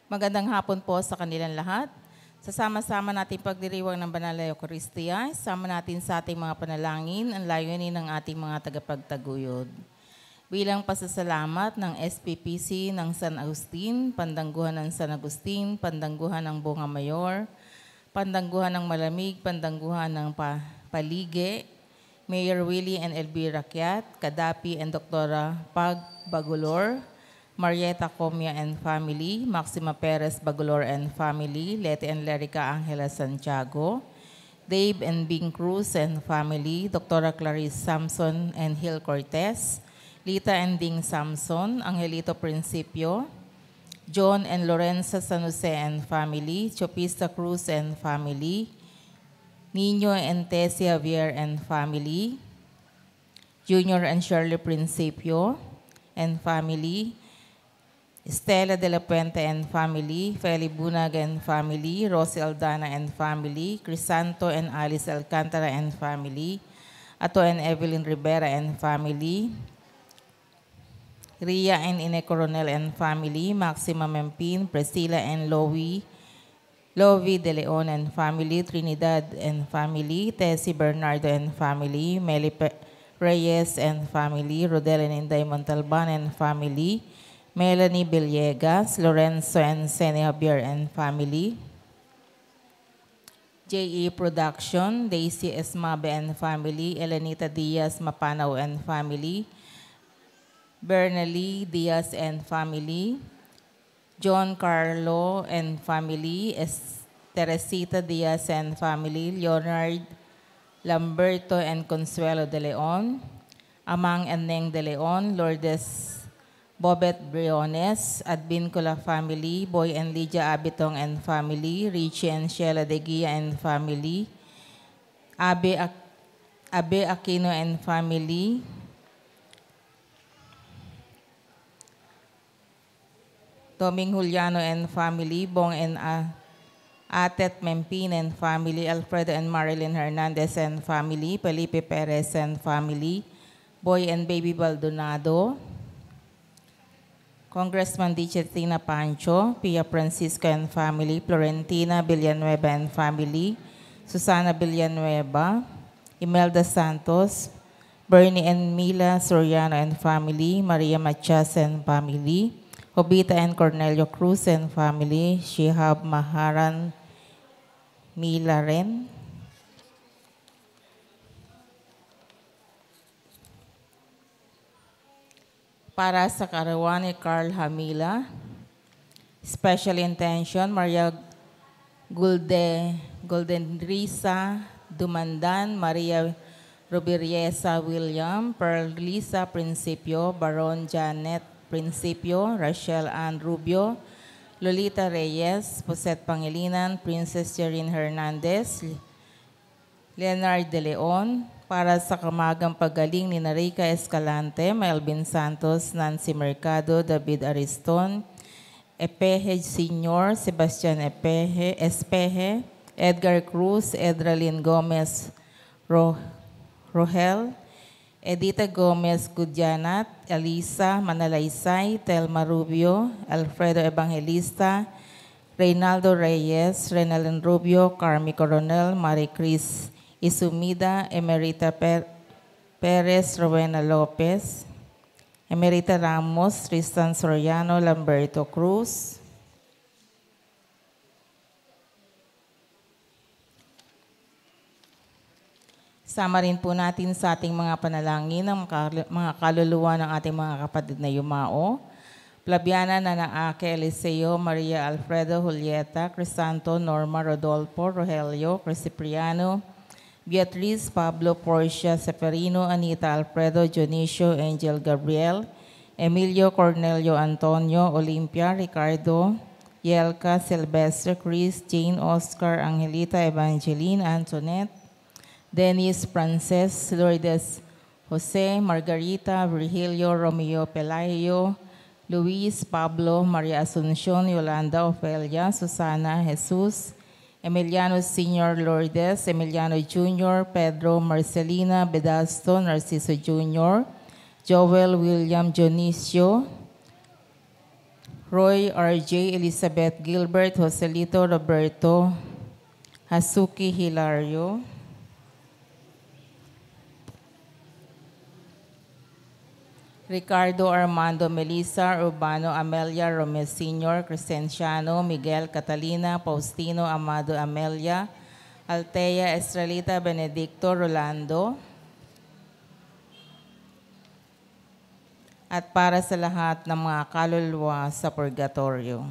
Magandang hapon po sa kanilang lahat. Sasama-sama natin pagdiriwang ng Banal na Eucharistia, sama natin sa ating mga panalangin ang layunin ng ating mga tagapagtaguyod. Bilang pasasalamat ng SPPC ng San Agustin, Pandangguhan ng San Agustin, Pandangguhan ng Bunga Mayor, Pandangguhan ng Malamig, Pandangguhan ng Palige, Mayor Willie and Elvira Kiat, Kadapi and Dr. Pag Bagulor, Marieta Comia and family, Maxima Perez Bagulor and family, Leti and Lerica Angela Santiago, Dave and Bing Cruz and family, Dr. Clarice Samson and Hill Cortez, Lita and Ding Samson, Angelito Principio, John and Lorenza San Jose and family, Chopista Cruz and family, Nino and Tessie Javier and family, Junior and Shirley Principio and family, Estela de la Puente and family, Feli Bunag and family, Rosie Aldana and family, Crisanto and Alice Alcantara and family, Ato and Evelyn Rivera and family, Ria and Ine Coronel and family, Maxima Mempin, Priscilla and Lovi de Leon and family, Trinidad and family, Tessie Bernardo and family, Meli Reyes and family, Rodel and Inday Montalban and family, Melanie Villegas, Lorenzo and Sene Javier and family, J.E. Production, Daisy Esmabe and family, Elenita Diaz Mapanaw and family, Bernally Diaz and family, John Carlo and family, Teresita Diaz and family, Leonard Lamberto and Consuelo de Leon, Amang and Neng de Leon, Lourdes Bobet Briones, Advincula family, Boy and Lydia Abitong and family, Richie and Sheila de Guia and family, Abe Aquino and family, Toming Juliano and family, Bong and Atet Mempin and family, Alfredo and Marilyn Hernandez and family, Felipe Perez and family, Boy and Baby Baldonado, Congressman Dichetina Pancho, Pia Francisco and family, Florentina Villanueva and family, Susana Villanueva, Imelda Santos, Bernie and Mila Soriano and family, Maria Machas and family, Jovita and Cornelio Cruz and family, Shihab Maharan Mila Ren, para sa karawan ni Carl Hamila, special intention, Maria Goldenrisa Dumandan, Maria Rubiriesa William, Pearl Lisa Principio, Baron Janet Principio, Rachel Ann Rubio, Lolita Reyes, Posset Pangilinan, Princess Jerin Hernandez, Leonard De Leon, para sa kamagang paggaling ni Rica Escalante, Melvin Santos, Nancy Mercado, David Ariston, Epeje Sr., Sebastian Espeje, Edgar Cruz, Edralyn Gomez Rohel, Edita Gomez Gudyanat, Elisa Manalaysay, Telma Rubio, Alfredo Evangelista, Reynaldo Reyes, Renalyn Rubio, Carmi Coronel, Marie Cris Isumida, Emerita Perez, Rowena Lopez, Emerita Ramos, Tristan Soriano, Lamberto Cruz, sama rin po natin sa ating mga panalangin ng mga kaluluwa ng ating mga kapatid na yumao, Flaviana Nanaake Eliseo, Maria Alfredo Julieta, Crisanto, Norma Rodolfo, Rogelio, Crisipriano, Beatriz, Pablo, Porcia, Seferino, Anita, Alfredo, Dionisio, Angel, Gabriel, Emilio, Cornelio, Antonio, Olympia, Ricardo, Yelka, Silvestre, Chris, Jane, Oscar, Angelita, Evangeline, Antoinette, Dennis, Frances, Lourdes, Jose, Margarita, Virgilio, Romeo, Pelayo, Luis, Pablo, Maria Asuncion, Yolanda, Ofelia, Susana, Jesus, Emiliano Sr. Lourdes, Emiliano Jr., Pedro, Marcelina, Bedasto, Narciso Jr., Joel, William, Dionisio, Roy R.J. Elizabeth Gilbert Joselito Roberto Hasuki Hilario, Ricardo Armando Melissa Urbano Amelia Romel Sr. Crescenciano Miguel Catalina Faustino Amado Amelia Altea Estrelita Benedicto Rolando, at para sa lahat ng mga kaluluwa sa purgatorio.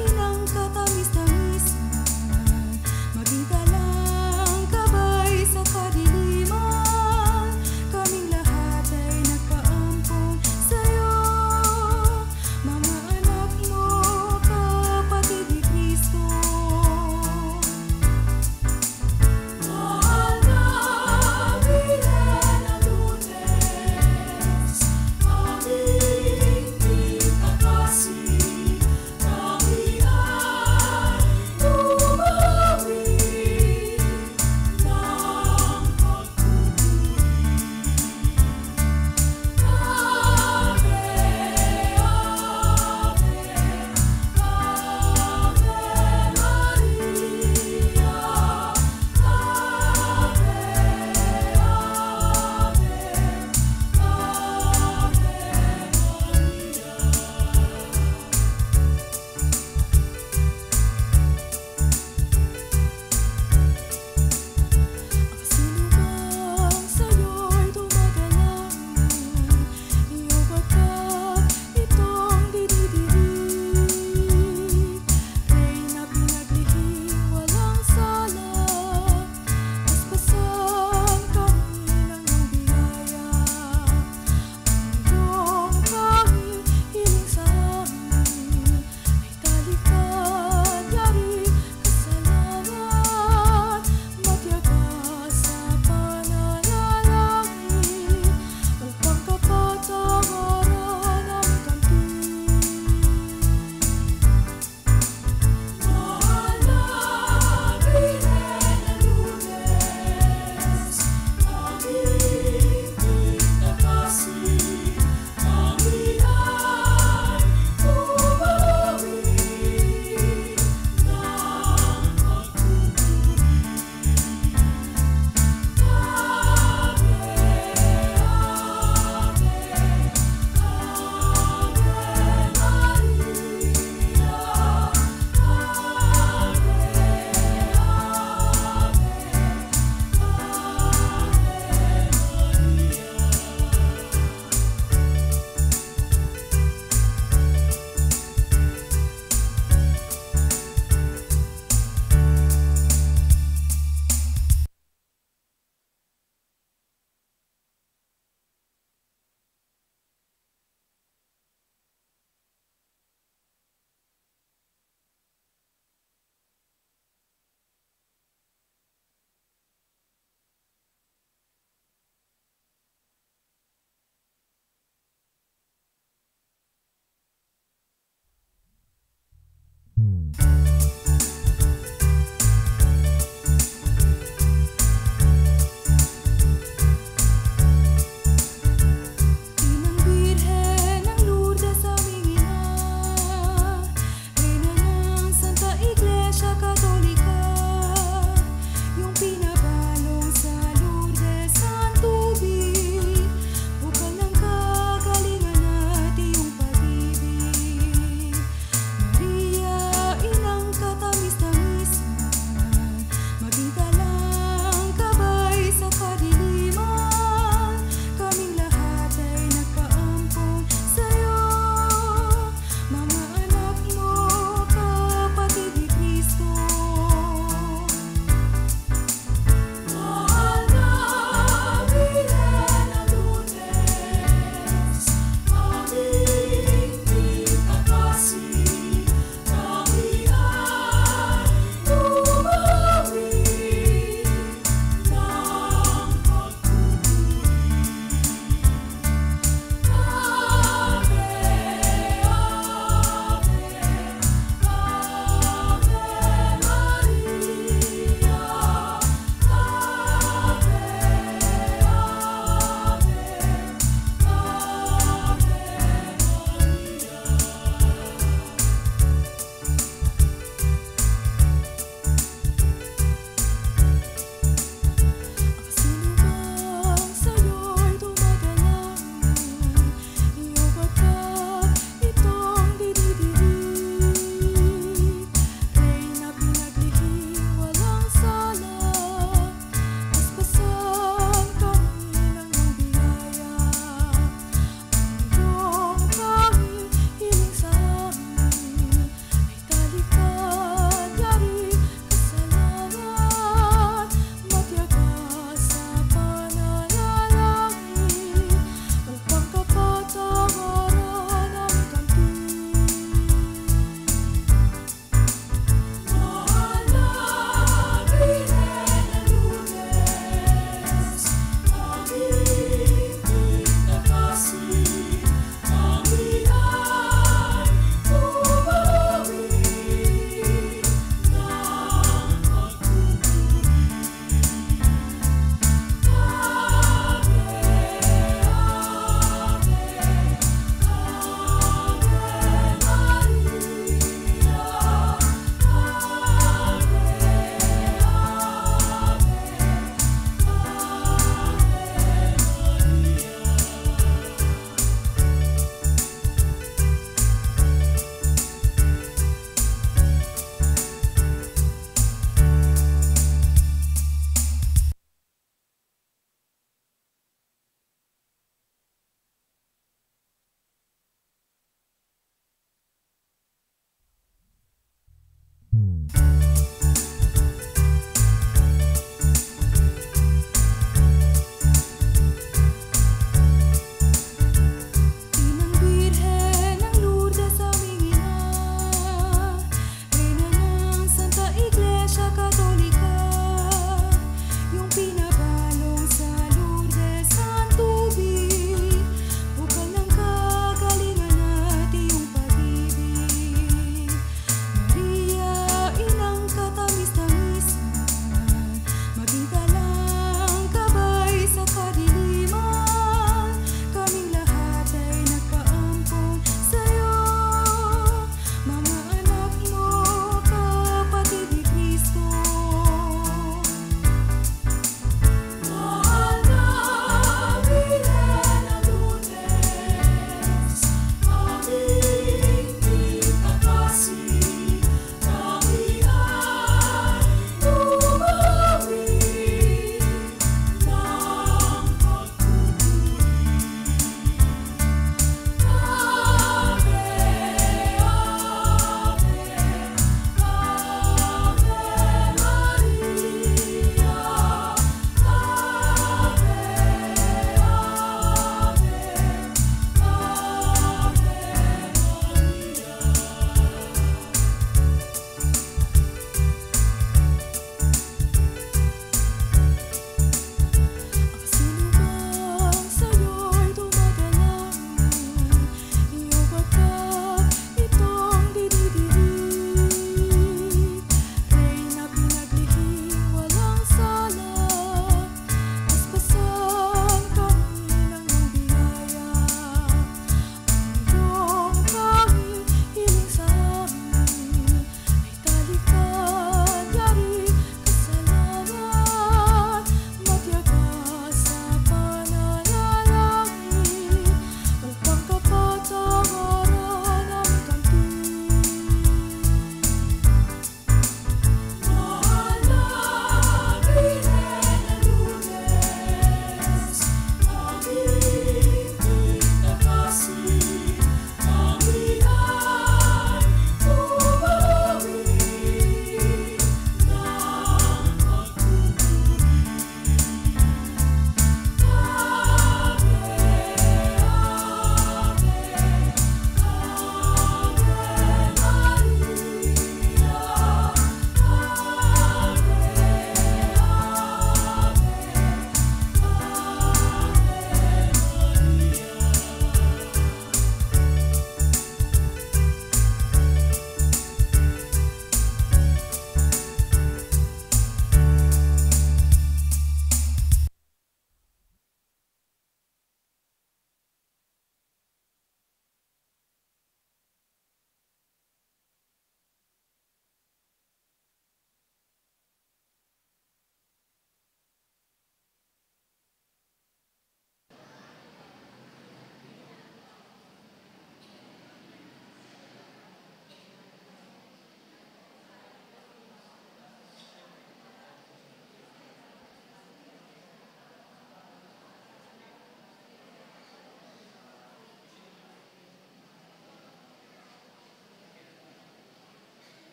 Inang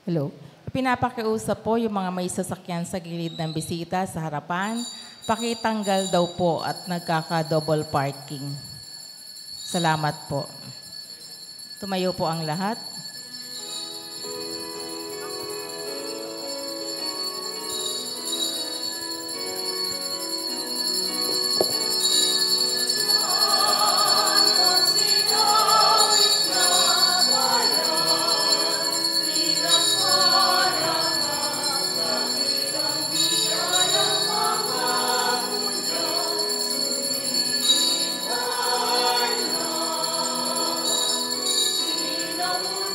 Hello. Pinapakiusap po yung mga may sasakyan sa gilid ng bisita sa harapan. Pakitanggal daw po at nagkaka-double parking. Salamat po. Tumayo po ang lahat. Sinaw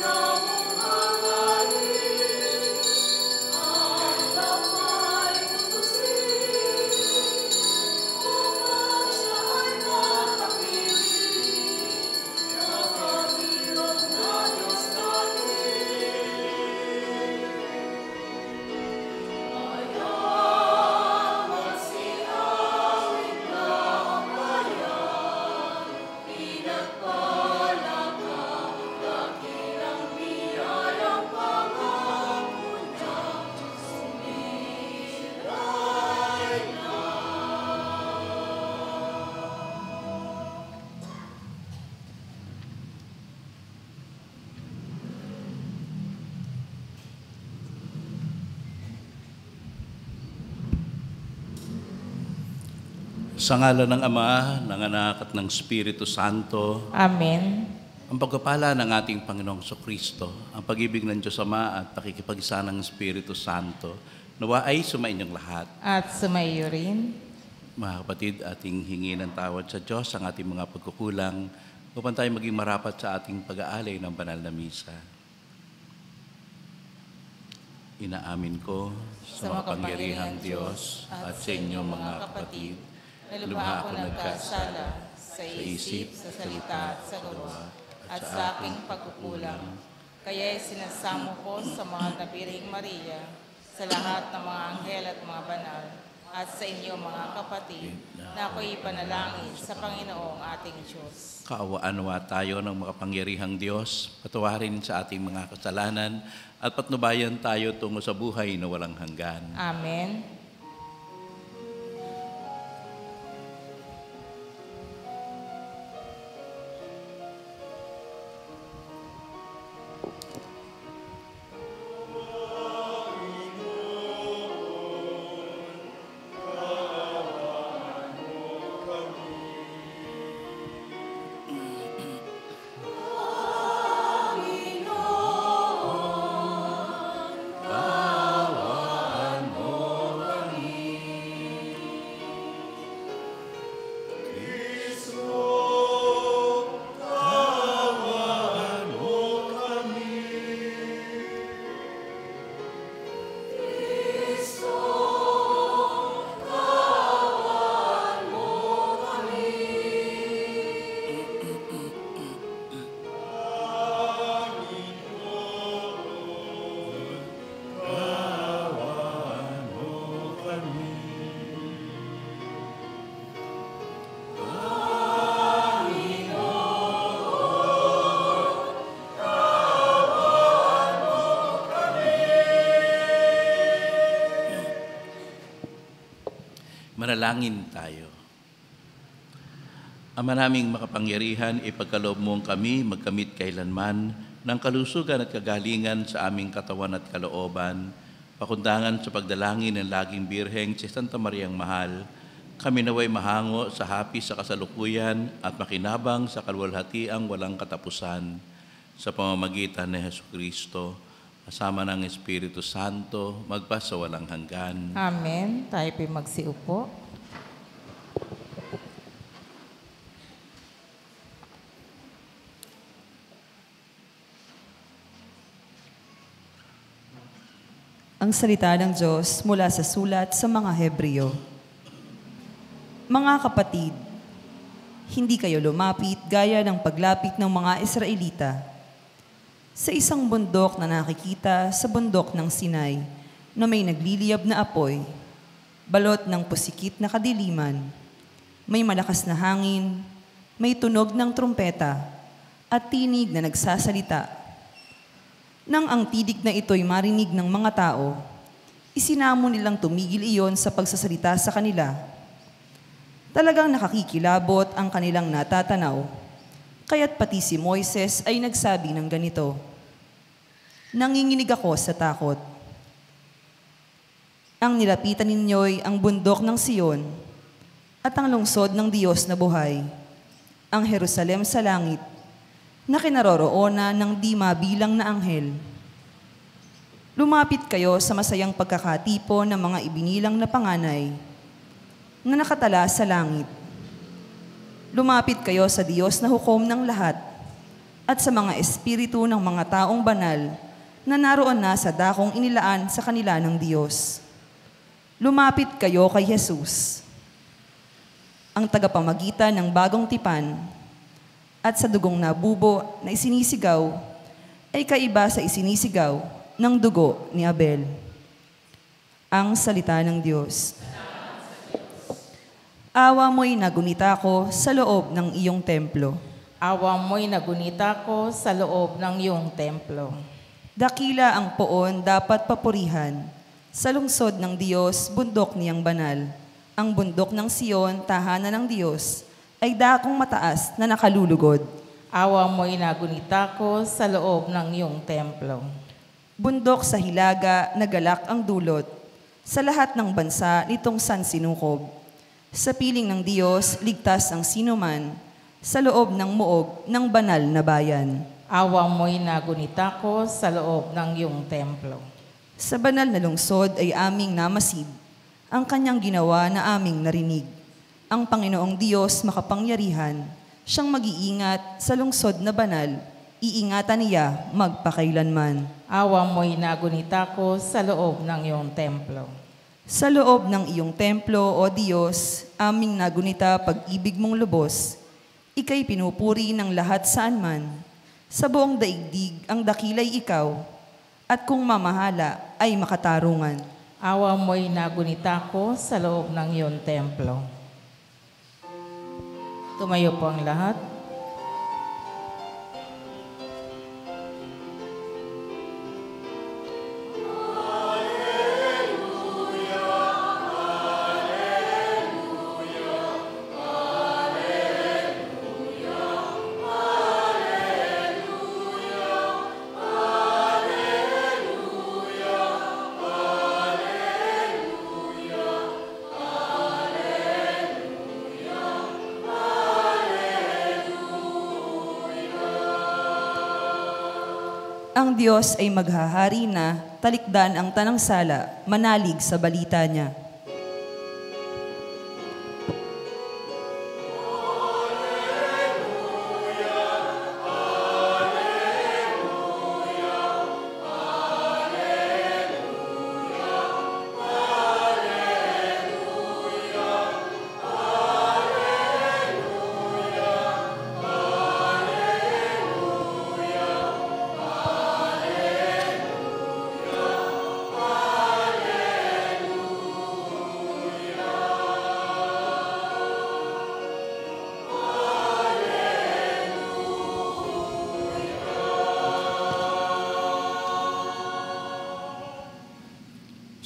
Sa ngalan ng Ama, ng Anak at ng Espiritu Santo. Amen. Ang pagpapala ng ating Panginoong Kristo, ang pag-ibig ng Diyos Ama at pakikipag-isa ng Espiritu Santo, nawa ay sumainyong lahat. At sumaiyo rin. Mga kapatid, ating hingi ng tawad sa Diyos ang ating mga pagkukulang upang tayo maging marapat sa ating pag-aalay ng banal na misa. Inaamin ko sa makapangyarihang Diyos at sa inyong mga kapatid, na lubha ako nagkasala sa isip, sa salita at sa gawa, at sa aking pagkukulang. Kaya sinasamo ko sa mga nabiring Maria, sa lahat ng mga anghel at mga banal, at sa inyo mga kapatid, na ako'y ipanalangin sa Panginoong ating Diyos. Kaawaan-awa tayo ng makapangyarihang Diyos, patawarin sa ating mga kasalanan, at patnubayan tayo tungo sa buhay na walang hanggan. Amen. Manalangin tayo. Ama naming makapangyarihan, ipagkaloob mo kami magkamit kailanman ng kalusugan at kagalingan sa aming katawan at kalooban, pakundangan sa pagdalangin ng laging birheng si Santa Mariang Mahal, kami naway mahango sa hapis sa kasalukuyan at makinabang sa kalwalhatiang walang katapusan sa pamamagitan ni Jesucristo, kasama ng Espiritu Santo, magpa sa walang hanggan. Amen. Tayo po'y magsiupo. Ang salita ng Diyos mula sa sulat sa mga Hebreo. Mga kapatid, hindi kayo lumapit gaya ng paglapit ng mga Israelita sa isang bundok na nakikita sa bundok ng Sinai na may nagliliyab na apoy, balot ng pusikit na kadiliman, may malakas na hangin, may tunog ng trumpeta, at tinig na nagsasalita. Nang ang tinig na ito'y marinig ng mga tao, isinamo nilang tumigil iyon sa pagsasalita sa kanila. Talagang nakakikilabot ang kanilang natatanaw, kaya't pati si Moises ay nagsabi ng ganito, "Nanginginig ako sa takot. Ang nilapitan ninyo'y ang bundok ng Sion at ang lungsod ng Diyos na buhay, ang Jerusalem sa langit, na kinaroroonan ng di mabilang na anghel. Lumapit kayo sa masayang pagkakatipon ng mga ibinilang na panganay na nakatala sa langit. Lumapit kayo sa Diyos na hukom ng lahat at sa mga espiritu ng mga taong banal na naroon na sa dakong inilaan sa kanila ng Diyos. Lumapit kayo kay Jesus, ang tagapamagitan ng bagong tipan, at sa dugong nabubo na isinisigaw ay kaiba sa isinisigaw ng dugo ni Abel." Ang salita ng Diyos. Awa mo'y nagunita ko sa loob ng iyong templo. Awa mo'y nagunita ko sa loob ng iyong templo. Dakila ang poon dapat papurihan. Sa lungsod ng Diyos, bundok niyang banal. Ang bundok ng Sion, tahanan ng Diyos, ay dakong mataas na nakalulugod. Awa mo'y nagunita ko sa loob ng iyong templo. Bundok sa hilaga, nagalak ang dulot. Sa lahat ng bansa nitong sansinukob. Sa piling ng Diyos, ligtas ang sinuman sa loob ng muog ng banal na bayan. Awa mo'y nagunita ko sa loob ng iyong templo. Sa banal na lungsod ay aming namasid ang kanyang ginawa na aming narinig. Ang Panginoong Diyos makapangyarihan, siyang mag-iingat sa lungsod na banal, iingatan niya magpakailanman. Awa mo'y nagunita ko sa loob ng iyong templo. Sa loob ng iyong templo, O Diyos, aming nagunita pag-ibig mong lubos, ika'y pinupuri ng lahat saan man. Sa buong daigdig ang dakilay ikaw, at kung mamahala ay makatarungan. Awa mo'y nagunita ko sa loob ng iyong templo. Tumayo po ang lahat. Ang Diyos ay maghahari na, talikdan ang tanang sala, manalig sa balita niya.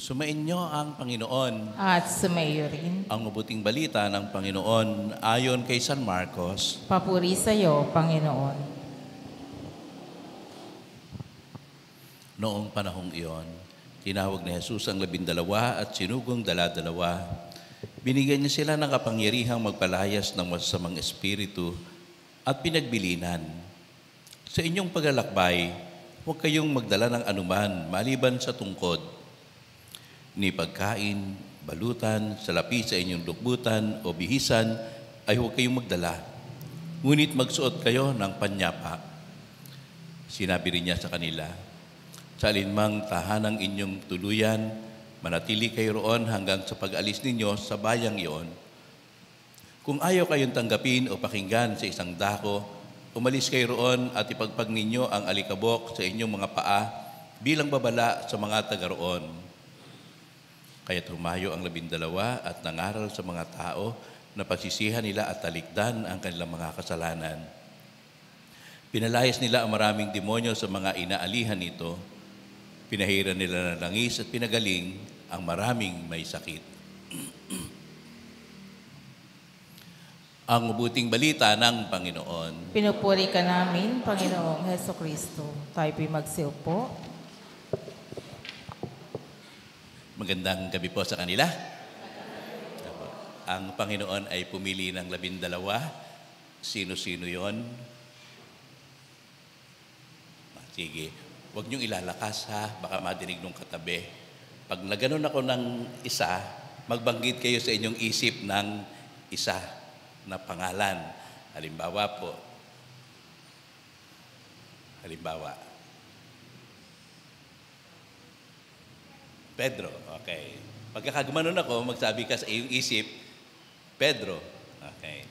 Sumainyo ang Panginoon. At sumayo rin. Ang mabuting balita ng Panginoon ayon kay San Marcos. Papuri sa iyo, Panginoon. Noong panahong iyon, tinawag ni Jesus ang 12 at sinugong 12. Binigyan niya sila ng kapangyarihang magpalayas ng masasamang espiritu at pinagbilinan. Sa inyong paglalakbay, huwag kayong magdala ng anuman maliban sa tungkod, ni pagkain, balutan, salapi sa inyong lukbutan o bihisan ay huwag kayong magdala. Ngunit magsuot kayo ng panyapa. Sinabi rin niya sa kanila, sa alinmang tahanang inyong tuluyan, manatili kayo roon hanggang sa pag-alis ninyo sa bayang iyon. Kung ayaw kayong tanggapin o pakinggan sa isang dako, umalis kayo roon at ipagpag ninyo ang alikabok sa inyong mga paa bilang babala sa mga taga roon. Kaya't humayo ang 12 at nangaral sa mga tao na pagsisihan nila at talikdan ang kanilang mga kasalanan. Pinalayas nila ang maraming demonyo sa mga inaalihan nito. Pinahiran nila ng langis at pinagaling ang maraming may sakit. Ang mabuting balita ng Panginoon. Pinupuri ka namin, Panginoong Hesukristo. Tayo po'y magsiupo. Magandang gabi po sa kanila. Ang Panginoon ay pumili ng 12. Sino-sino yon? Sige, huwag niyong ilalakas ha, baka madinig nung katabi. Pag naganon ako ng isa, magbanggit kayo sa inyong isip ng isa na pangalan. Halimbawa, Pedro, okay. Pagkakagmanon ako, magsabi ka sa iyong isip, Pedro, okay.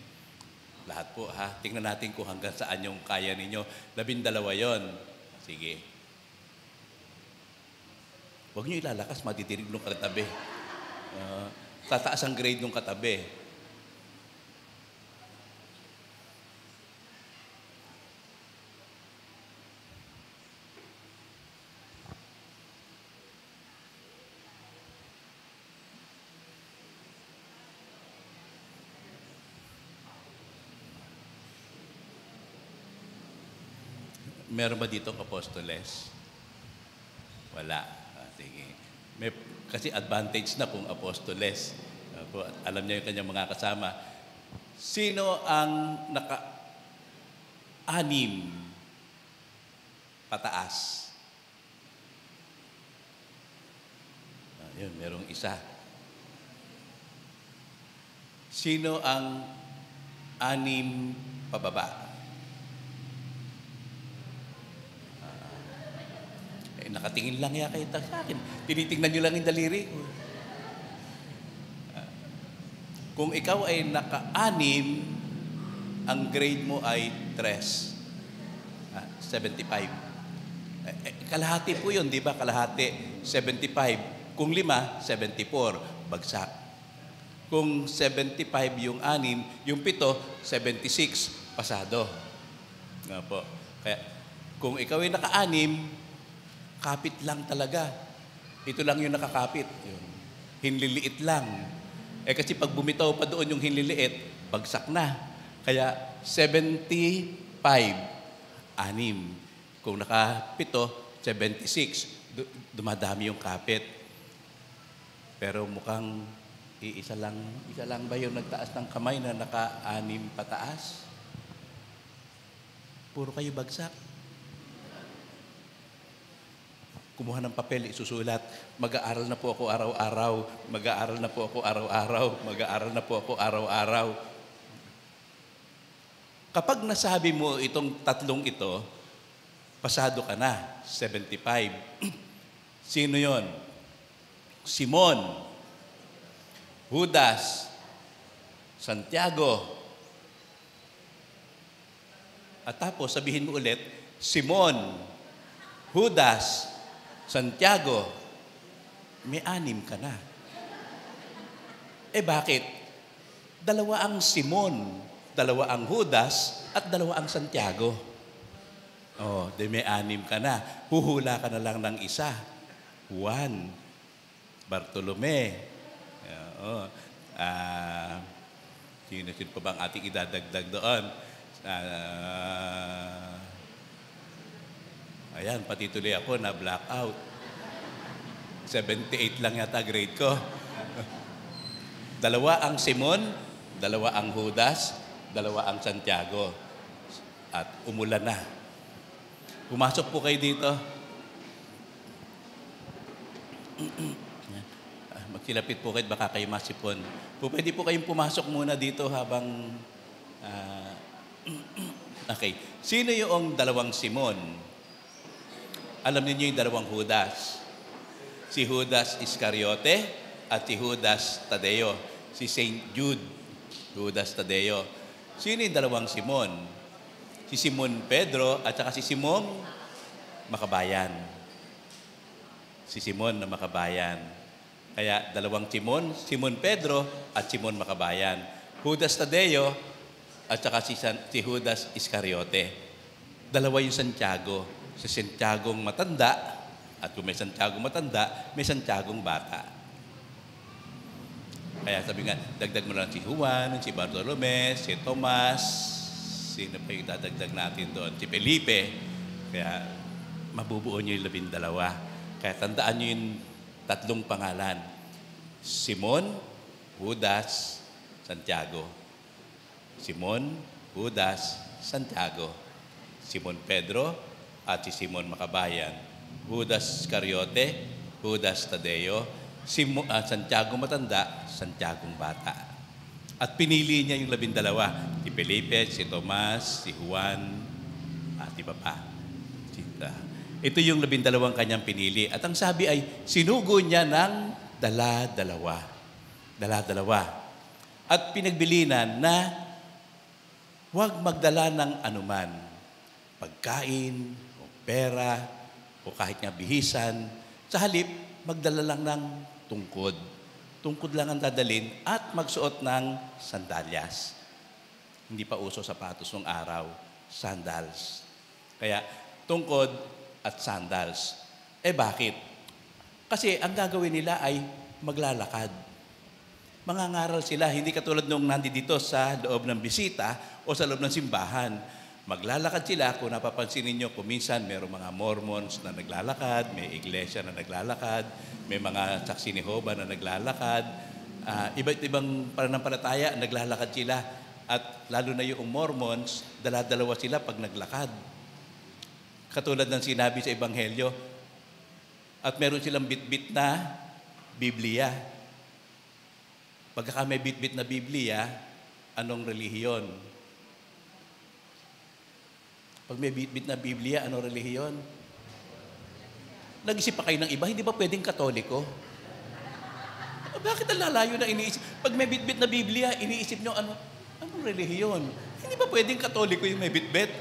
Lahat po ha, tingnan natin kung hanggang saan yung kaya ninyo. 12 yon. Sige. Huwag niyo ilalakas, matitirig nung katabi. Tataas ang grade nung katabi. Meron ba dito apostoles? Wala. Sige. Kasi advantage na kung apostoles. Opo, at alam niya yung kanyang mga kasama. Sino ang naka-anim pataas? Yun, merong isa. Sino ang 6 pababa? Nakatingin lang yata kayo sa akin. Tinitingnan nyo lang yung daliri. Kung ikaw ay naka-6, ang grade mo ay 3. 75. Kalahati po yun, di ba? Kalahati, 75. Kung 5, 74. Bagsak. Kung 75 yung 6, yung 7, 76. Pasado. Nga po. Kaya, kung ikaw ay naka-6, kapit lang talaga. Ito lang yung nakakapit. Yun. Hinliliit lang. Kasi pag bumitaw pa doon yung hinliliit, bagsak na. Kaya 75, 6. Kung naka-7, 76. Dumadami yung kapit. Pero mukhang isa lang ba yung nagtaas ng kamay na naka-6 pataas? Puro kayo bagsak. Kumuha ng papel, isusulat, mag-aaral na po ako araw-araw, mag-aaral na po ako araw-araw, mag-aaral na po ako araw-araw. Kapag nasabi mo itong 3 ito, pasado ka na, 75. Sino yon? Simon, Judas, Santiago. At tapos sabihin mo ulit, Simon, Judas, Santiago, may 6 ka na. Bakit? 2 ang Simon, 2 ang Judas, at 2 ang Santiago. May 6 ka na. Huhula ka na lang ng isa. Juan, Bartolome. Sino pa bang ating idadagdag doon? Ayan, pati tuloy ako na blackout. 78 lang yata grade ko. 2 ang Simon, 2 ang Judas, 2 ang Santiago. At umulan na. Pumasok po kayo dito. Magsilapit po kayo, baka kayo masipon. Pwede po kayong pumasok muna dito habang... Okay. Sino yung 2 Simon? Alam niyo yung 2 Judas. Si Judas Iscariote at si Judas Tadeo. Si Saint Jude, Judas Tadeo. Sino yung 2 Simon? Si Simon Pedro at saka si Simon Makabayan. Si Simon na Makabayan. Kaya 2 Simon, Simon Pedro at Simon Makabayan. Judas Tadeo at saka si Judas Iscariote. 2 yung Santiago. Si Santiagong matanda, at kung may Santiagong matanda, may Santiagong bata. Kaya sabi nga, dagdag mo lang si Juan, si Bartolome, si Tomas, sino pa yung dadagdag natin doon? Si Felipe. Kaya mabubuo nyo yung 12. Kaya tandaan nyo yung 3 pangalan. Simon, Judas, Santiago. Simon, Judas, Santiago. Simon Pedro, at si Simon Makabayan, Judas Iscariote, Judas Tadeo, Santiago matanda, Santiagong bata. At pinili niya yung 12, si Felipe, si Tomas, si Juan, at iba pa. Ito yung 12 kanyang pinili. At ang sabi ay, sinugo niya ng 2. At pinagbilinan na huwag magdala ng anuman, pagkain, pera, o kahit nga bihisan. Sa halip, magdala lang ng tungkod. Tungkod lang ang dadalin at magsuot ng sandalyas. Hindi pa uso sapatos ng araw, sandals. Kaya, tungkod at sandals. Bakit? Kasi ang gagawin nila ay maglalakad. Mangangaral sila, hindi katulad nung nandito sa loob ng bisita o sa loob ng simbahan. Maglalakad sila, kung napapansin ninyo, kuminsan mayroong mga Mormons na naglalakad, may iglesia na naglalakad, may mga Saksi ni Jehovah na naglalakad, Iba't ibang pananampalataya, naglalakad sila. At lalo na yung Mormons, dala-dalawa sila pag naglakad. Katulad ng sinabi sa Ebanghelyo. At meron silang bitbit na Biblia. Pagka may bitbit na Biblia, anong relihiyon? Pag may bitbit na Biblia, anong relihiyon? Nag-isip pa kayo ng iba, hindi ba pwedeng Katoliko? Bakit ang lalayo na iniisip? Pag may bitbit na Biblia, iniisip nyo, anong relihiyon? Hindi ba pwedeng Katoliko yung may bitbit?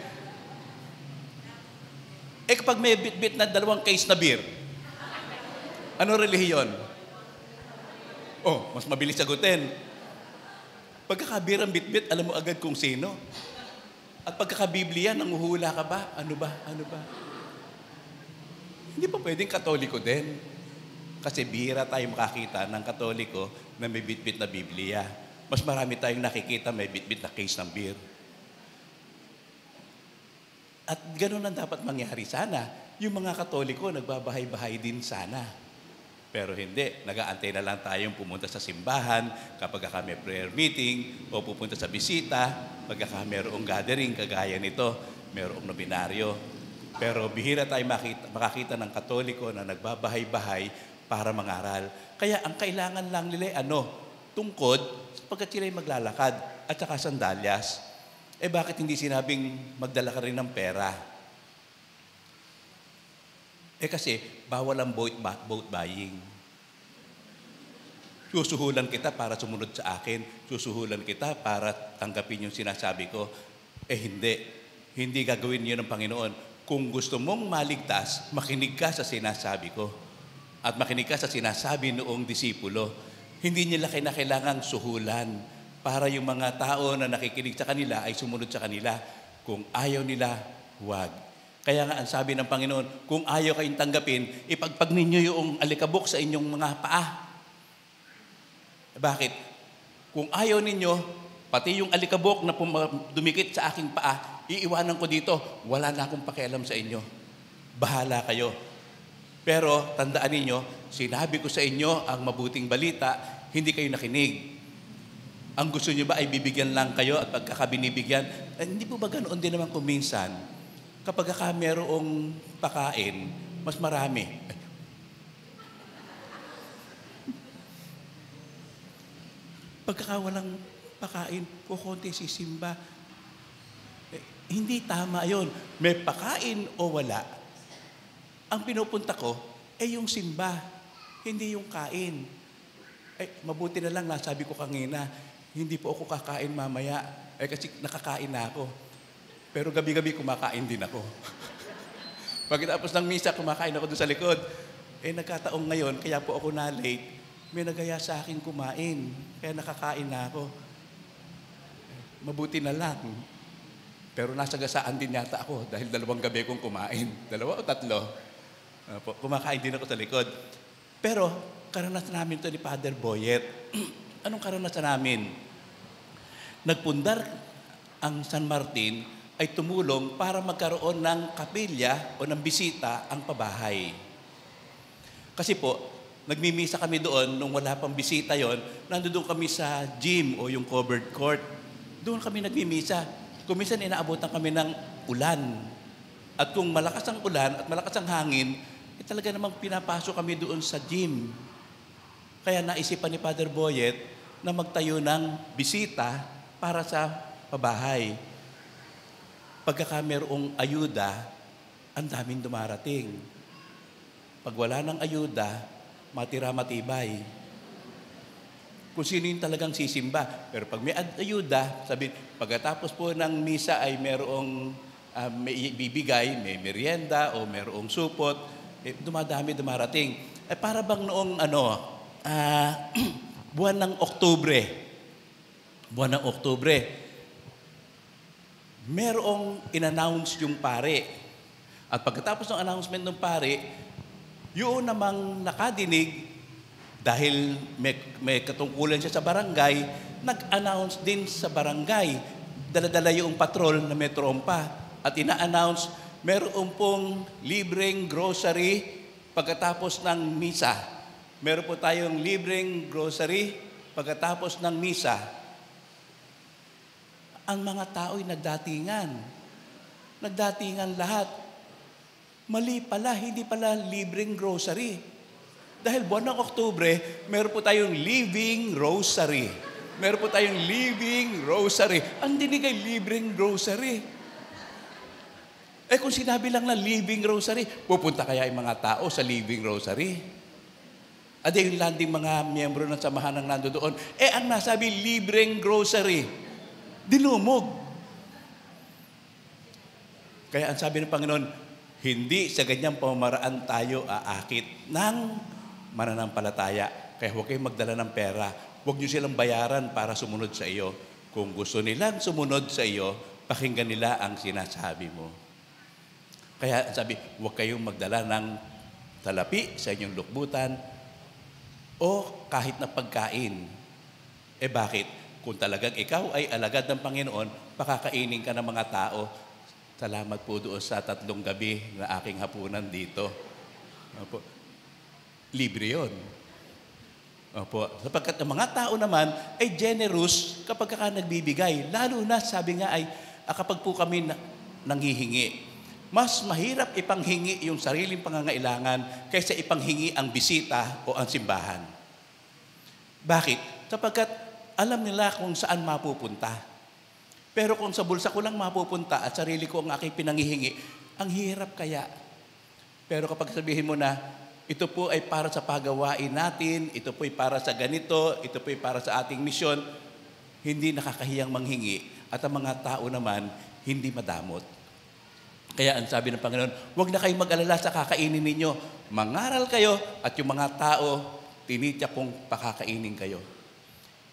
Kapag may bitbit na 2 case na beer, anong relihiyon? Mas mabilis sagutin. Pagkakabir ang bitbit, alam mo agad kung sino. At pagkakabiblia, nanguhula ka ba? Ano ba? Hindi pa pwedeng Katoliko din. Kasi bihira tayo makakita ng Katoliko na may bitbit na Biblia. Mas marami tayong nakikita may bitbit na case ng beer. At ganoon ang dapat mangyari sana. Yung mga Katoliko, nagbabahay-bahay din sana. Pero hindi. Nag-aantay na lang tayong pumunta sa simbahan kapag may prayer meeting o pupunta sa bisita pagka mayroong gathering kagaya nito, mayroong nobinaryo. Pero bihira tayo makakita ng Katoliko na nagbabahay-bahay para mangaral. Kaya ang kailangan lang nila tungkod sapagkat sila ay maglalakad at saka sandalyas. Bakit hindi sinabing magdala ka rin ng pera? Kasi bawal ang boat buying. Susuhulan kita para sumunod sa akin. Susuhulan kita para tanggapin yung sinasabi ko. Hindi. Hindi gagawin yun ng Panginoon. Kung gusto mong maligtas, makinig ka sa sinasabi ko. At makinig ka sa sinasabi noong disipulo. Hindi nila kailangang suhulan para yung mga tao na nakikinig sa kanila ay sumunod sa kanila. Kung ayaw nila, huwag. Kaya nga ang sabi ng Panginoon, kung ayaw kayong tanggapin, ipagpag ninyo yung alikabok sa inyong mga paa. Bakit? Kung ayaw ninyo, pati yung alikabok na dumikit sa aking paa, iiwanan ko dito, wala na akong pakialam sa inyo. Bahala kayo. Pero tandaan ninyo, sinabi ko sa inyo ang mabuting balita, hindi kayo nakinig. Ang gusto nyo ba ay bibigyan lang kayo at pagkakabinibigyan? Hindi po ba ganoon din naman kung minsan? Kapag merong pakain, mas marami. Pagka walang pakain, kukunti si Simba. Hindi tama yon. May pakain o wala. Ang pinupunta ko ay yung simba, hindi yung kain. Mabuti na lang, nasabi ko kanina, hindi po ako kakain mamaya. Kasi nakakain na ako. Pero gabi-gabi kumakain din ako. Pagkatapos ng misa, kumakain ako doon sa likod. Nagkataong ngayon, kaya po ako na-late, may nagaya sa akin kumain. Kaya nakakain na ako. Mabuti na lang. Pero nasagasaan din yata ako dahil 2 gabi kong kumain. 2 o 3. Kumakain din ako sa likod. Pero karanasan namin ito ni Father Boyet. Anong karanasan namin? Nagpundar ang San Martin ay tumulong para magkaroon ng kapilya o ng bisita ang pabahay. Kasi po, nagmimisa kami doon nung wala pang bisita yon. Nandoon kami sa gym o yung covered court. Doon kami nagmimisa. Kung minsan inaabutan kami ng ulan. At kung malakas ang ulan at malakas ang hangin, talaga namang pinapasok kami doon sa gym. Kaya naisipan ni Father Boyet na magtayo ng bisita para sa pabahay. Pagka mayroong ayuda, ang daming dumarating. Pag wala ng ayuda, matira matibay. Kung sino yung talagang sisimba. Pero pag may ayuda, pagkatapos po ng misa ay mayroong may bibigay, may merienda o mayroong supot, dumarating. Para bang noong buwan ng Oktubre, merong in-announce yung pare. At pagkatapos ng announcement ng pare, yun namang nakadinig, dahil may katungkulan siya sa barangay, nag-announce din sa barangay. Dala-dala yung patrol na may trompa. At ina-announce, meron pong libreng grocery pagkatapos ng misa. Meron po tayong libreng grocery pagkatapos ng misa, ang mga tao'y nagdatingan. Nagdatingan lahat. Mali pala, hindi pala libreng grocery. Dahil buwan ng Oktubre, meron po tayong living rosary. Meron po tayong living rosary. Ang dinig ay libreng grocery. Kung sinabi lang na living rosary, pupunta kaya yung mga tao sa living rosary? At yung landing mga miyembro ng samahan ng nando doon, ang nasabi, libreng grocery. Dinumog. Kaya ang sabi ng Panginoon, hindi sa ganyang pamamaraan tayo aakit ng mananampalataya. Kaya huwag kayong magdala ng pera. Huwag niyo silang bayaran para sumunod sa iyo. Kung gusto nilang sumunod sa iyo, pakinggan nila ang sinasabi mo. Kaya sabi, huwag kayong magdala ng talapi sa inyong lukbutan o kahit na pagkain. Bakit? Kung talagang ikaw ay alagad ng Panginoon, pakakainin ka ng mga tao. Salamat po doon sa 3 gabi na aking hapunan dito. Opo. Libre yun. Opo. Sapagkat ang mga tao naman ay generous kapag ka nagbibigay. Lalo na, sabi nga ay, kapag po kami nanghihingi. Mas mahirap ipanghingi yung sariling pangangailangan kaysa ipanghingi ang bisita o ang simbahan. Bakit? Sapagkat alam nila kung saan mapupunta. Pero kung sa bulsa ko lang mapupunta at sarili ko ang aking pinanghihingi, ang hirap kaya. Pero kapag sabihin mo na, ito po ay para sa pagawain natin, ito po ay para sa ganito, ito po ay para sa ating misyon, hindi nakakahiyang manghingi at ang mga tao naman hindi madamot. Kaya ang sabi ng Panginoon, huwag na kayong mag-alala sa kakainin ninyo. Mangaral kayo at yung mga tao, tinityak kong pakakainin kayo.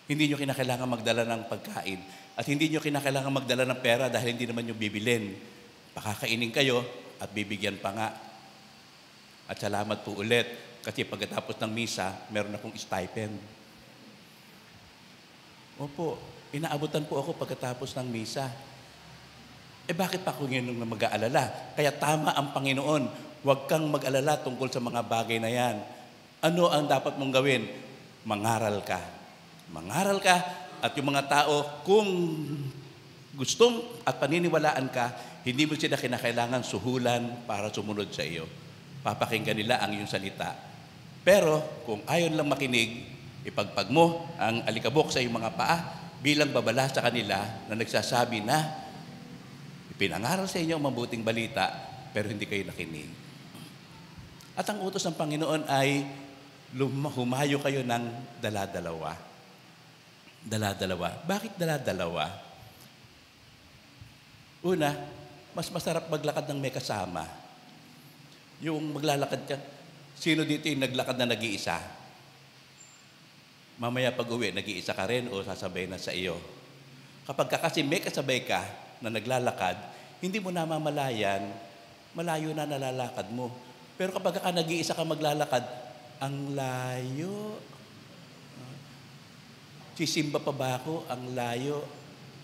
Hindi nyo kinakailangan magdala ng pagkain. At hindi nyo kinakailangan magdala ng pera dahil hindi naman nyo bibilin. Pakakainin kayo at bibigyan pa nga. At salamat po ulit kasi pagkatapos ng misa, meron akong stipend. Opo, inaabutan po ako pagkatapos ng misa. Bakit pa ako ngayon na mag-aalala? Kaya tama ang Panginoon. Huwag kang mag-alala tungkol sa mga bagay na yan. Ano ang dapat mong gawin? Mangaral ka. Mangaral ka at yung mga tao, kung gustong at paniniwalaan ka, hindi mo sila kinakailangan suhulan para sumunod sa iyo. Papakinggan nila ang iyong salita. Pero kung ayon lang makinig, ipagpag mo ang alikabok sa iyong mga paa bilang babala sa kanila na nagsasabi na pinangaral sa inyo ang mabuting balita, pero hindi kayo nakinig. At ang utos ng Panginoon ay humayo kayo ng dala-dalawa. Dala-dalawa. Bakit dala-dalawa? Una, mas masarap maglakad ng may kasama. Yung maglalakad ka, sino dito yung naglakad na nag-iisa? Mamaya pag-uwi, nag-iisa ka rin o sasabay na sa iyo. Kapag kasi may kasabay ka na naglalakad, hindi mo namamalayan, malayo na nalalakad mo. Pero kapag ka nag-iisa ka maglalakad, ang layo. Sisimba pa ba ako? Ang layo.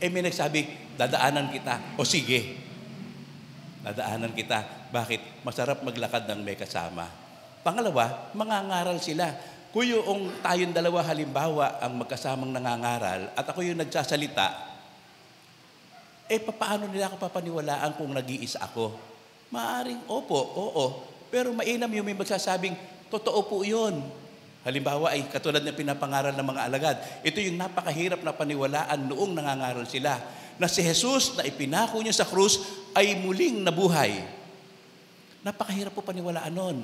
May nagsabi, dadaanan kita. O sige, dadaanan kita. Bakit? Masarap maglakad ng may kasama. Pangalawa, mangangaral sila. Kung yung tayong dalawa halimbawa ang magkasamang nangangaral at ako yung nagsasalita, paano nila ako papaniwalaan kung nag-iisa ako? Maaring opo, oo. Pero mainam yung may magsasabing, totoo po yun. Halimbawa ay katulad ng pinapangaral ng mga alagad. Ito yung napakahirap na paniwalaan noong nangangaral sila. Na si Jesus na ipinako niya sa krus ay muling nabuhay. Napakahirap po paniwalaan nun.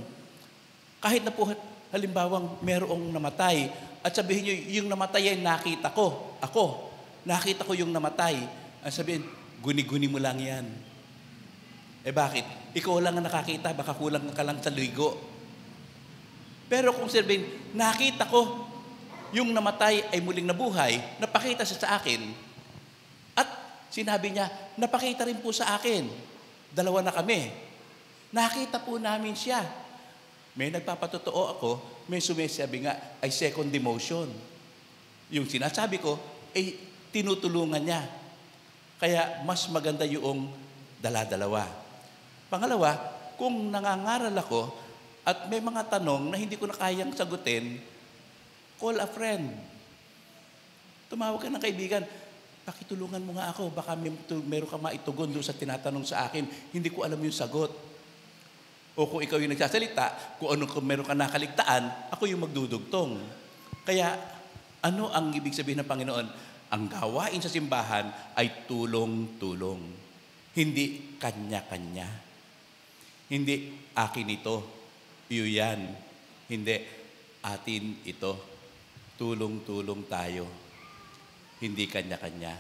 Kahit na po halimbawang merong namatay at sabihin niyo, yung namatay ay nakita ko. Ako, nakita ko yung namatay. Ang sabihin, guni-guni mo lang yan. Bakit? Ikaw lang ang nakakita, baka kulang ka lang sa ligo. Pero kung sabihin, nakita ko, yung namatay ay muling nabuhay, napakita siya sa akin. At sinabi niya, napakita rin po sa akin. Dalawa na kami. Nakita po namin siya. May nagpapatotoo ako, may sumisabi nga, ay second demotion. Yung sinasabi ko, tinutulungan niya. Kaya mas maganda yung dala-dalawa. Pangalawa, kung nangangaral ako at may mga tanong na hindi ko na kayang sagutin, call a friend. Tumawag ka ng kaibigan, pakitulungan mo nga ako, baka meron ka maitugon doon sa tinatanong sa akin, hindi ko alam yung sagot. O kung ikaw yung nagsasalita, kung meron ka nakaligtaan, ako yung magdudugtong. Kaya, ano ang ibig sabihin ng Panginoon? Ang gawain sa simbahan ay tulong-tulong. Hindi kanya-kanya. Hindi akin ito, iyo yan. Hindi atin ito. Tulong-tulong tayo. Hindi kanya-kanya.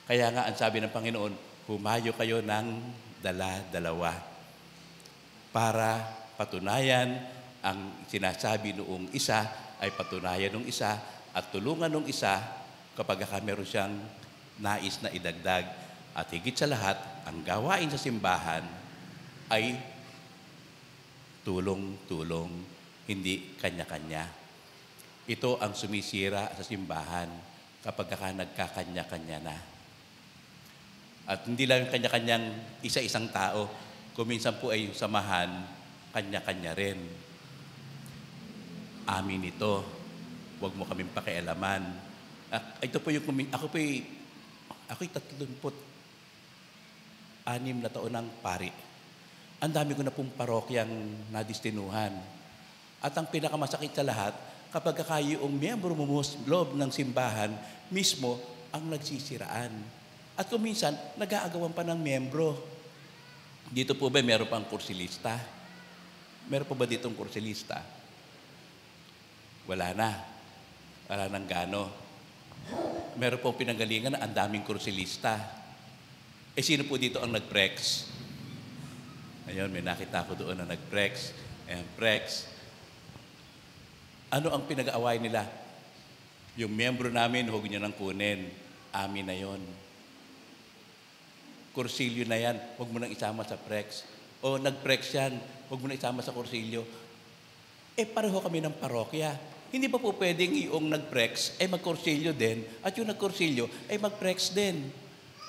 Kaya nga ang sabi ng Panginoon, humayo kayo ng dala-dalawa para patunayan ang sinasabi noong isa ay patunayan ng isa at tulungan ng isa kapag meron siyang nais na idagdag. At higit sa lahat, ang gawain sa simbahan ay tulong-tulong, hindi kanya-kanya. Ito ang sumisira sa simbahan kapag nagkakanya-kanya na. At hindi lang kanya-kanyang isa-isang tao, kung minsan po ay yung samahan, kanya-kanya rin. Amin ito, huwag mo kaming pakialaman. Ito po yung, ako'y 36 na taon ng pari. Ang dami ko na pong parokyang nadistinuhan. At ang pinakamasakit sa lahat, kapag yung miyembro mo loob ng simbahan, mismo ang nagsisiraan. At kung minsan, nag-aagawan pa ng miyembro. Dito po ba meron pang kursilista? Meron po ba ditong kursilista? Wala na. Wala nang gano. Meron pong pinanggalingan na ang daming kursilista. Sino po dito ang nag-prex? Ayun, may nakita ko doon na nag-prex. Ayan, prex. Ano ang pinag-aaway nila? Yung miyembro namin, huwag niyo nang kunin. Amin na yon. Kursilyo na yan, huwag mo nang isama sa prex. O nag-prex yan, huwag mo nang isama sa kursilyo. Pareho kami ng parokya. Hindi pa po pwedeng yung nag-prex ay mag-kursilyo din at yung nag-kursilyo ay mag-prex din.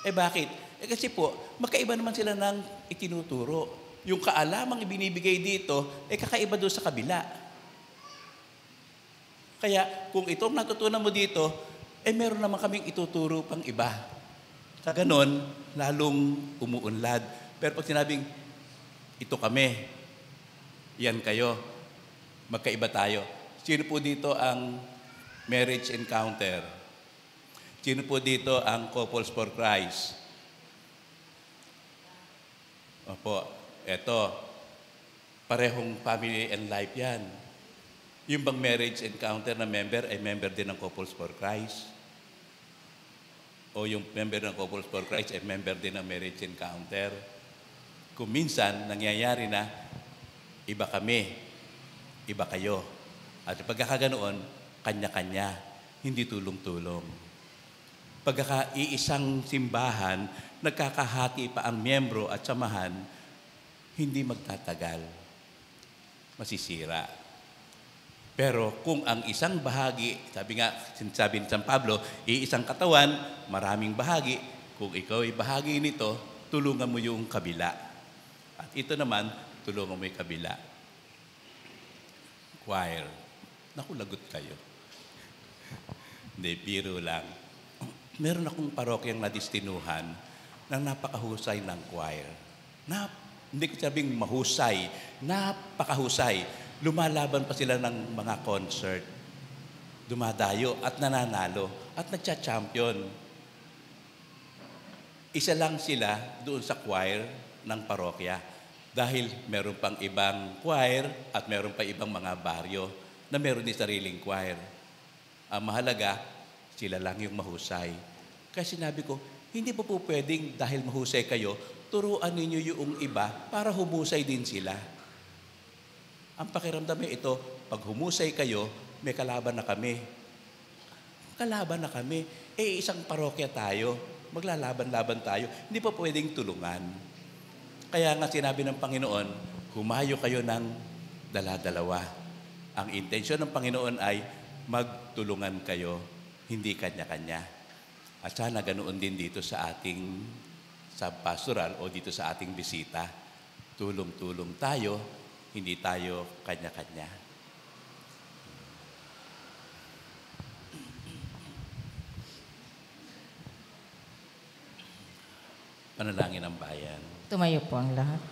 Bakit? Kasi po, magkaiba naman sila ng itinuturo. Yung kaalamang ibinibigay dito, kakaiba doon sa kabila. Kaya kung itong natutunan mo dito, meron naman kaming ituturo pang iba. Sa ganon, lalong umuunlad. Pero pag sinabing, ito kami, yan kayo, magkaiba tayo. Sino po dito ang marriage encounter? Sino po dito ang Couples for Christ? Opo, eto, parehong family and life yan. Yung bang marriage encounter na member ay member din ng Couples for Christ? O yung member ng Couples for Christ ay member din ng marriage encounter? Kung minsan, nangyayari na, iba kami, iba kayo. At pagkakaganoon, kanya-kanya, hindi tulong-tulong. Pagkaka-iisang simbahan, nagkakahati pa ang miyembro at samahan, hindi magtatagal. Masisira. Pero kung ang isang bahagi, sabi ni San Pablo, iisang katawan, maraming bahagi. Kung ikaw ay bahagi nito, tulungan mo yung kabila. At ito naman, tulungan mo yung kabila. Choir. Naku, lagot kayo. Hindi, biro lang. Meron akong parokyang nadistinuhan na napakahusay ng choir. Hindi ko sabing mahusay, napakahusay. Lumalaban pa sila ng mga concert. Dumadayo at nananalo at nagcha-champion. Isa lang sila doon sa choir ng parokya dahil meron pang ibang choir at meron pa ibang mga baryo na meron din sariling choir. Ang mahalaga, sila lang yung mahusay. Kaya sinabi ko, hindi po pwedeng dahil mahusay kayo, turuan ninyo yung iba para humusay din sila. Ang pakiramdam ito, pag humusay kayo, may kalaban na kami. Kalaban na kami. Isang parokya tayo. Maglalaban-laban tayo. Hindi pa pwedeng tulungan. Kaya nga sinabi ng Panginoon, humayo kayo ng dala-dalawa. Ang intensyon ng Panginoon ay magtulungan kayo, hindi kanya-kanya. At sana ganoon din dito sa ating sa pastoral o dito sa ating bisita. Tulong-tulong tayo, hindi tayo kanya-kanya. Panalangin ng bayan. Tumayo po ang lahat.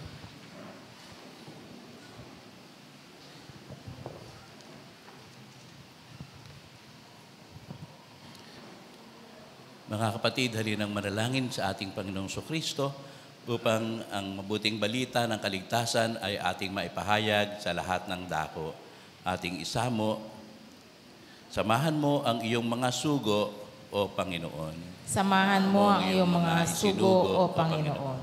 Mga kapatid, halinang manalangin sa ating Panginoong Kristo upang ang mabuting balita ng kaligtasan ay ating maipahayag sa lahat ng dako. Ating isamo, samahan mo ang iyong mga sugo, O Panginoon. Samahan mo ang iyong mga sugo, O Panginoon.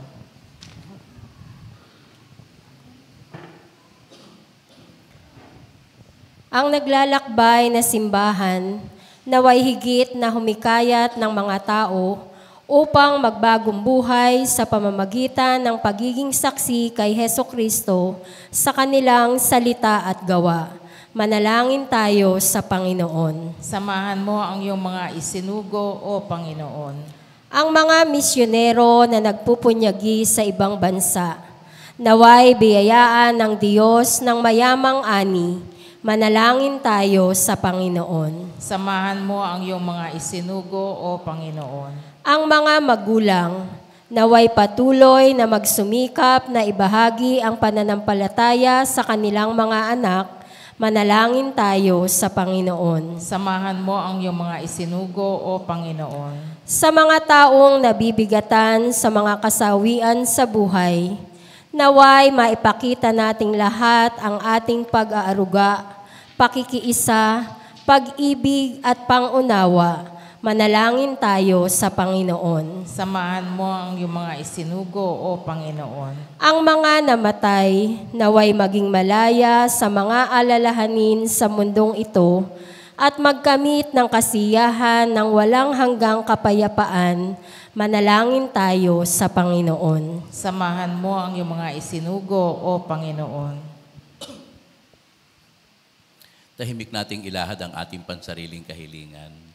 Ang naglalakbay na simbahan, naway higit na humikayat ng mga tao upang magbagong buhay sa pamamagitan ng pagiging saksi kay Hesukristo sa kanilang salita at gawa. Manalangin tayo sa Panginoon. Samahan mo ang iyong mga isinugo, O Panginoon. Ang mga misyonero na nagpupunyagi sa ibang bansa, naway biyayaan ng Diyos ng mayamang ani. Manalangin tayo sa Panginoon. Samahan mo ang iyong mga isinugo, O Panginoon. Ang mga magulang, naway patuloy na magsumikap na ibahagi ang pananampalataya sa kanilang mga anak. Manalangin tayo sa Panginoon. Samahan mo ang iyong mga isinugo, O Panginoon. Sa mga taong nabibigatan sa mga kasawian sa buhay, naway maipakita nating lahat ang ating pag-aaruga, pakikiisa, pag-ibig at pangunawa. Manalangin tayo sa Panginoon. Samahan mo ang iyong mga isinugo, O Panginoon. Ang mga namatay, naway maging malaya sa mga alalahanin sa mundong ito at magkamit ng kasiyahan ng walang hanggang kapayapaan. Manalangin tayo sa Panginoon. Samahan mo ang iyong mga isinugo, O Panginoon. Tahimik nating ilahad ang ating pansariling kahilingan.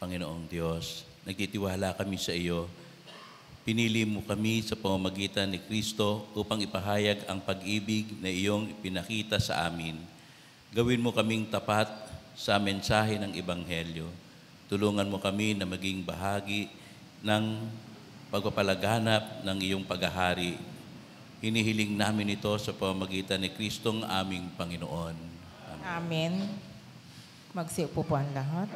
Panginoong Diyos, nagtitiwala kami sa iyo. Pinili mo kami sa pamamagitan ni Kristo upang ipahayag ang pag-ibig na iyong ipinakita sa amin. Gawin mo kaming tapat sa mensahe ng Ebanghelyo. Tulungan mo kami na maging bahagi ng pagpapalaganap ng iyong paghahari. Hinihiling namin ito sa pamamagitan ni Kristong aming Panginoon. Amen. Magsiupo po ang lahat.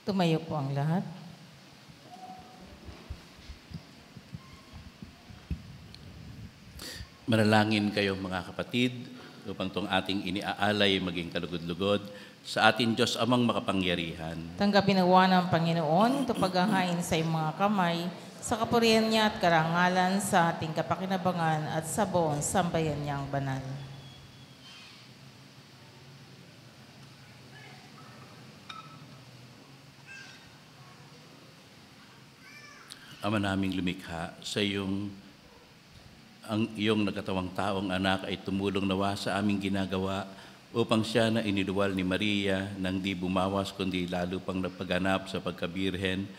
Tumayo po ang lahat. Manalangin kayo mga kapatid upang itong ating iniaalay maging kalugod-lugod sa ating Diyos Amang makapangyarihan. Tanggapin nawa ng Panginoon ito paghahain sa iyong mga kamay, sa kapurihan niya at karangalan sa ating kapakinabangan at sa buong sambayan niyang banal. Ama naming lumikha, sa ang iyong nagkatawang taong anak ay tumulong nawa sa aming ginagawa upang siya na iniluwal ni Maria nang di bumawas kundi lalo pang napaganap sa pagkabirhen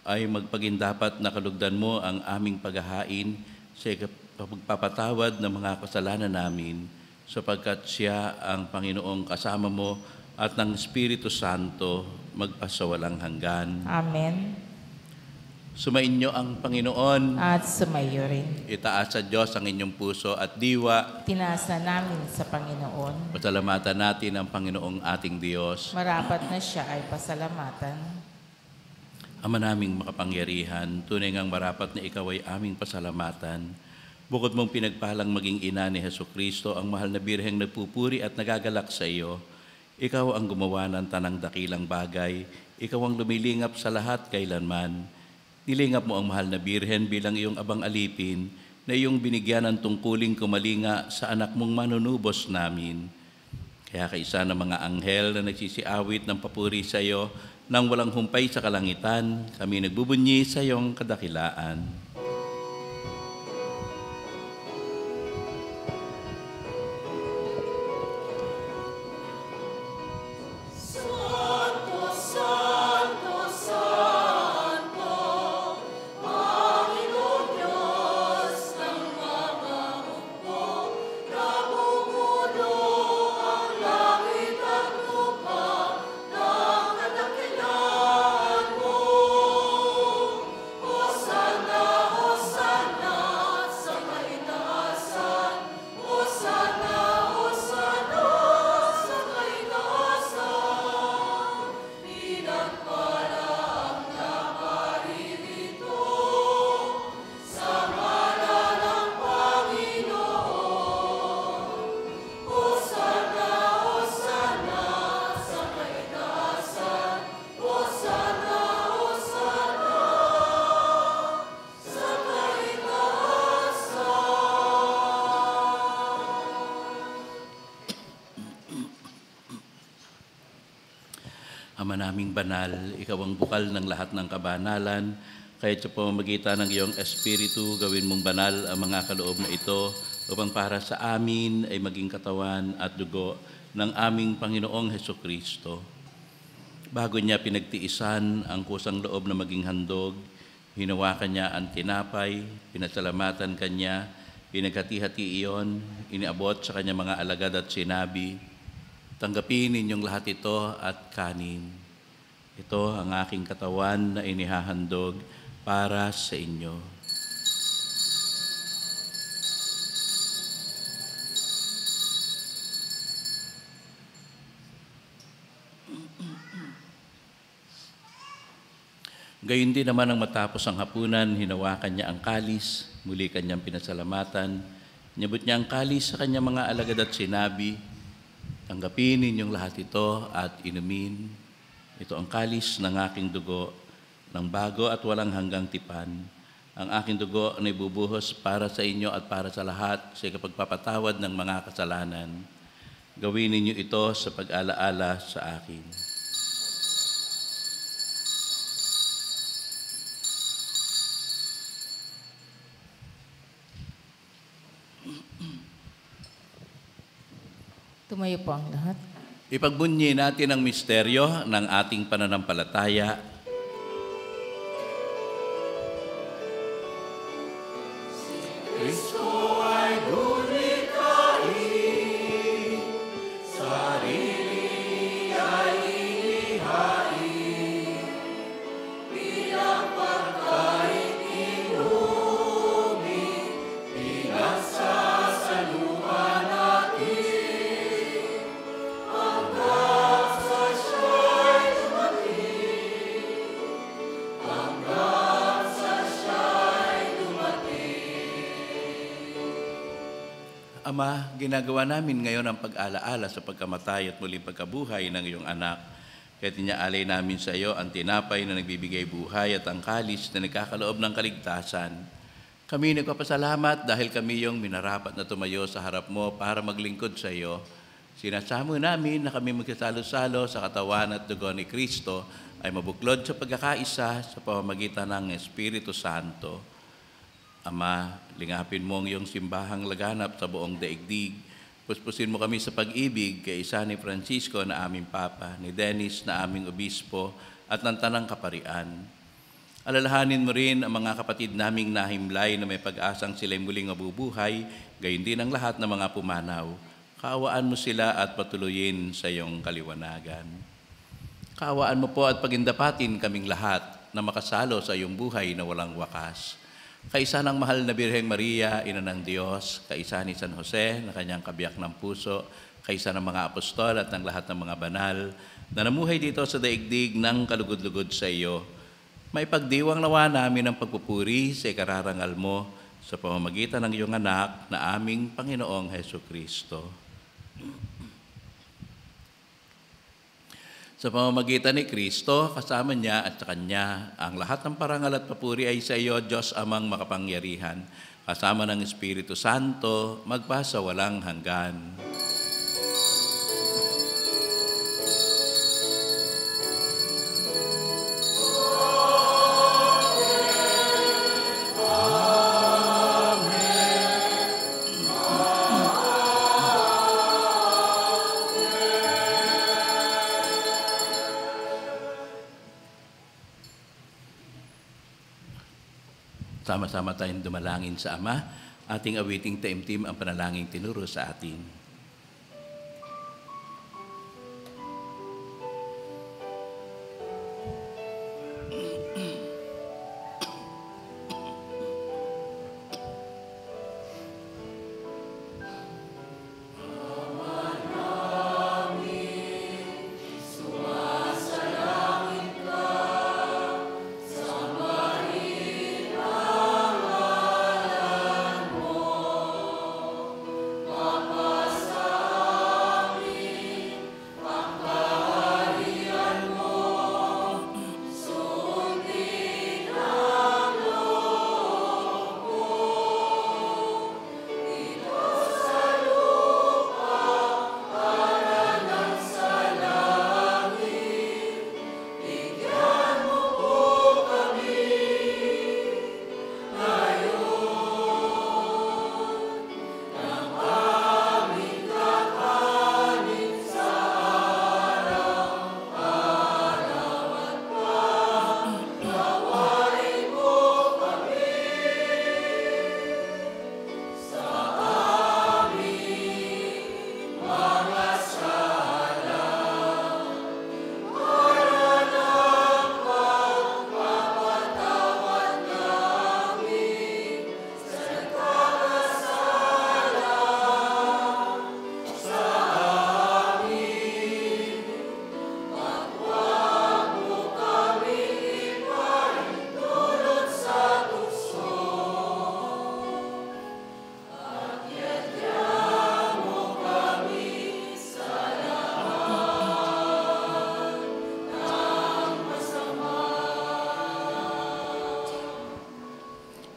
ay magpagindapat na kalugdan mo ang aming paghahain sa pagpapatawad ng mga kasalanan namin sapagkat siya ang Panginoong kasama mo at ng Espiritu Santo magpasawalang hanggan. Amen. Sumainyo ang Panginoon. At sumayo rin. Itaas sa Diyos ang inyong puso at diwa. Tinaas na namin sa Panginoon. Pasalamatan natin ang Panginoong ating Diyos. Marapat na siya ay pasalamatan. Ama naming makapangyarihan, tunay ngang marapat na ikaw ay aming pasalamatan. Bukod mong pinagpalang maging ina ni Jesucristo, ang mahal na birheng nagpupuri at nagagalak sa iyo, ikaw ang gumawa ng tanang dakilang bagay, ikaw ang lumilingap sa lahat kailanman. Nilingap mo ang mahal na birhen bilang iyong abang alipin na iyong binigyan ng tungkuling kumalinga sa anak mong manunubos namin. Kaya kaisa ng mga anghel na nagsisiawit ng papuri sa iyo nang walang humpay sa kalangitan, kami nagbubunyi sa iyong kadakilaan. Ama naming banal, ikaw ang bukal ng lahat ng kabanalan, kahit sa pamamagitan ng iyong Espiritu, gawin mong banal ang mga kaloob na ito upang para sa amin ay maging katawan at dugo ng aming Panginoong Hesukristo. Bago niya pinagtiisan ang kusang loob na maging handog, hinawakan niya ang tinapay, pinasalamatan kanya, pinaghati-hati iyon, iniabot sa kanya mga alagad at sinabi, tanggapin ninyong lahat ito at kanin. Ito ang aking katawan na inihahandog para sa inyo. Gayon din naman ang matapos ang hapunan, hinawakan niya ang kalis, muli kanyang pinasalamatan, niyabot niya ang kalis sa kanyang mga alagad at sinabi, tanggapin ninyong lahat ito at inumin. Ito ang kalis ng aking dugo, ng bago at walang hanggang tipan. Ang aking dugo na ibubuhos para sa inyo at para sa lahat sa kapagpapatawad ng mga kasalanan. Gawin ninyo ito sa pag-alaala sa akin. Tumayo po ang lahat. Ipagbunyi natin ang misteryo ng ating pananampalataya. Kristo ay lumikhain, sarili ay inihain, bilang pagkain inumin, pinagsasaluhan natin, hanggang sa siya'y dumating. Ama, ginagawa namin ngayon ang pag-alaala sa pagkamatay at muling pagkabuhay ng iyong anak. Kaya tinyaalay namin sa iyo ang tinapay na nagbibigay buhay at ang kalis na nagkakaloob ng kaligtasan. Kami nagpapasalamat dahil kami yung minarapat na tumayo sa harap mo para maglingkod sa iyo. Sinasamo namin na kami magkasalo-salo sa katawan at dugo ni Kristo ay mabuklod sa pagkakaisa sa pamamagitan ng Espiritu Santo. Ama, lingapin mo ang iyong simbahang laganap sa buong daigdig. Puspusin mo kami sa pag-ibig kay isa ni Francisco na aming Papa, ni Dennis na aming Obispo at ng Tanang Kaparian. Alalahanin mo rin ang mga kapatid naming nahimlay na may pag-asang sila'y muling mabubuhay, gayon din ang lahat ng mga pumanaw. Kaawaan mo sila at patuloyin sa iyong kaliwanagan. Kaawaan mo po at pagindapatin kaming lahat na makasalo sa iyong buhay na walang wakas. Kaisa ng mahal na Birheng Maria, Ina ng Diyos, kaisa ni San Jose na kanyang kabiyak ng puso, kaisa ng mga apostol at ng lahat ng mga banal na namuhay dito sa daigdig ng kalugod-lugod sa iyo. May pagdiwang nawa namin ang pagpupuri sa ikararangal mo sa pamamagitan ng iyong anak na aming Panginoong Hesukristo. Sa pamamagitan ni Kristo, kasama niya at sa Kanya, ang lahat ng parangal at papuri ay sa iyo, Diyos Amang makapangyarihan, kasama ng Espiritu Santo, magpasa walang hanggan. Sama-sama tayong dumalangin sa Ama, ating awiting taimtim ang panalangin tinuro sa atin.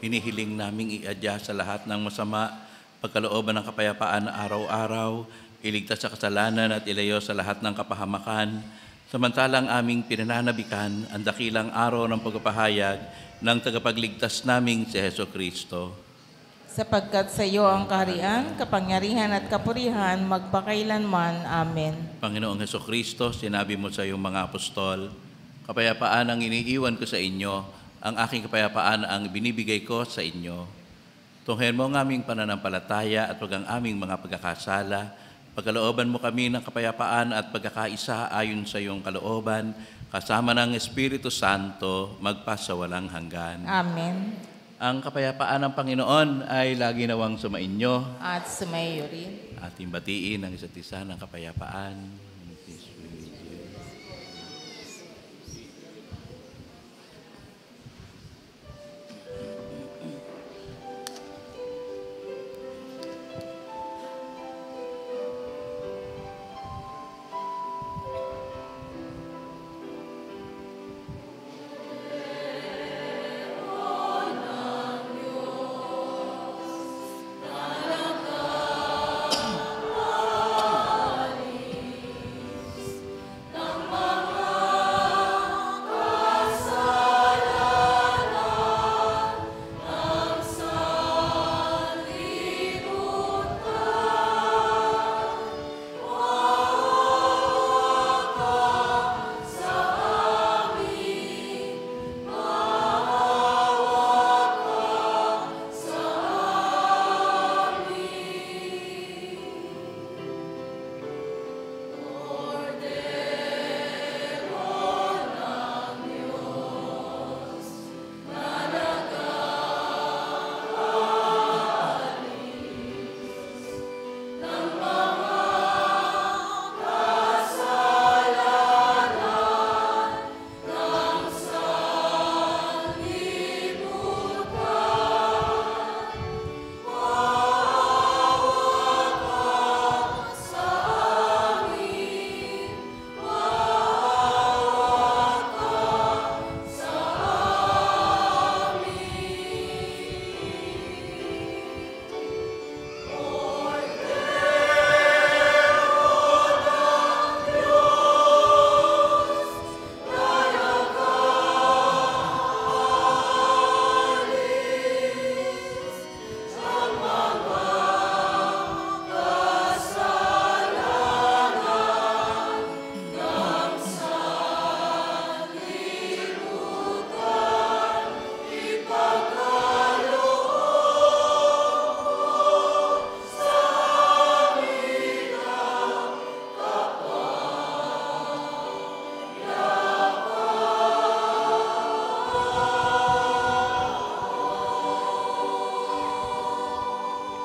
Hinihiling naming iadya sa lahat ng masama, pagkalooban ng kapayapaan na araw-araw, iligtas sa kasalanan at ilayo sa lahat ng kapahamakan, samantalang aming pinananabikan ang dakilang araw ng pagpapahayag ng tagapagligtas naming si Hesukristo. Sapagkat sa iyo ang kaharian, kapangyarihan at kapurihan, magpakailanman. Amen. Panginoong Hesukristo, sinabi mo sa iyong mga apostol, kapayapaan ang iniiwan ko sa inyo, ang aking kapayapaan ang binibigay ko sa inyo. Tunghayan mo ang aming pananampalataya at wag ang aming mga pagkakasala. Pagkalooban mo kami ng kapayapaan at pagkakaisa ayon sa iyong kalooban, kasama ng Espiritu Santo, magpasa walang hanggan. Amen. Ang kapayapaan ng Panginoon ay lagi nawang sumainyo. At sumayo rin. Ating batiin ang isa't isa ng kapayapaan.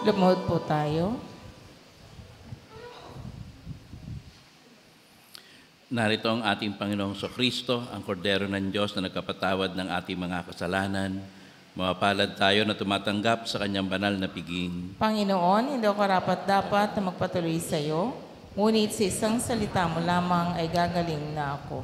Lumuhod po tayo. Narito ang ating Panginoong Kristo, ang kordero ng Diyos na nagkapatawad ng ating mga kasalanan. Mapalad tayo na tumatanggap sa kanyang banal na piging. Panginoon, hindi ako karapat-dapat na magpatuloy sa iyo, ngunit sa isang salita mo lamang ay gagaling na ako.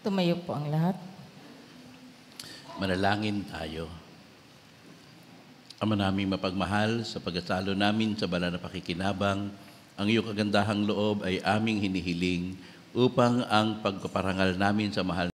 Tumayo po ang lahat. Manalangin tayo. Ama naming mapagmahal, sa pagkasalo namin sa banal na pakikinabang, ang iyong kagandahang loob ay aming hinihiling upang ang pagpaparangal namin sa mahal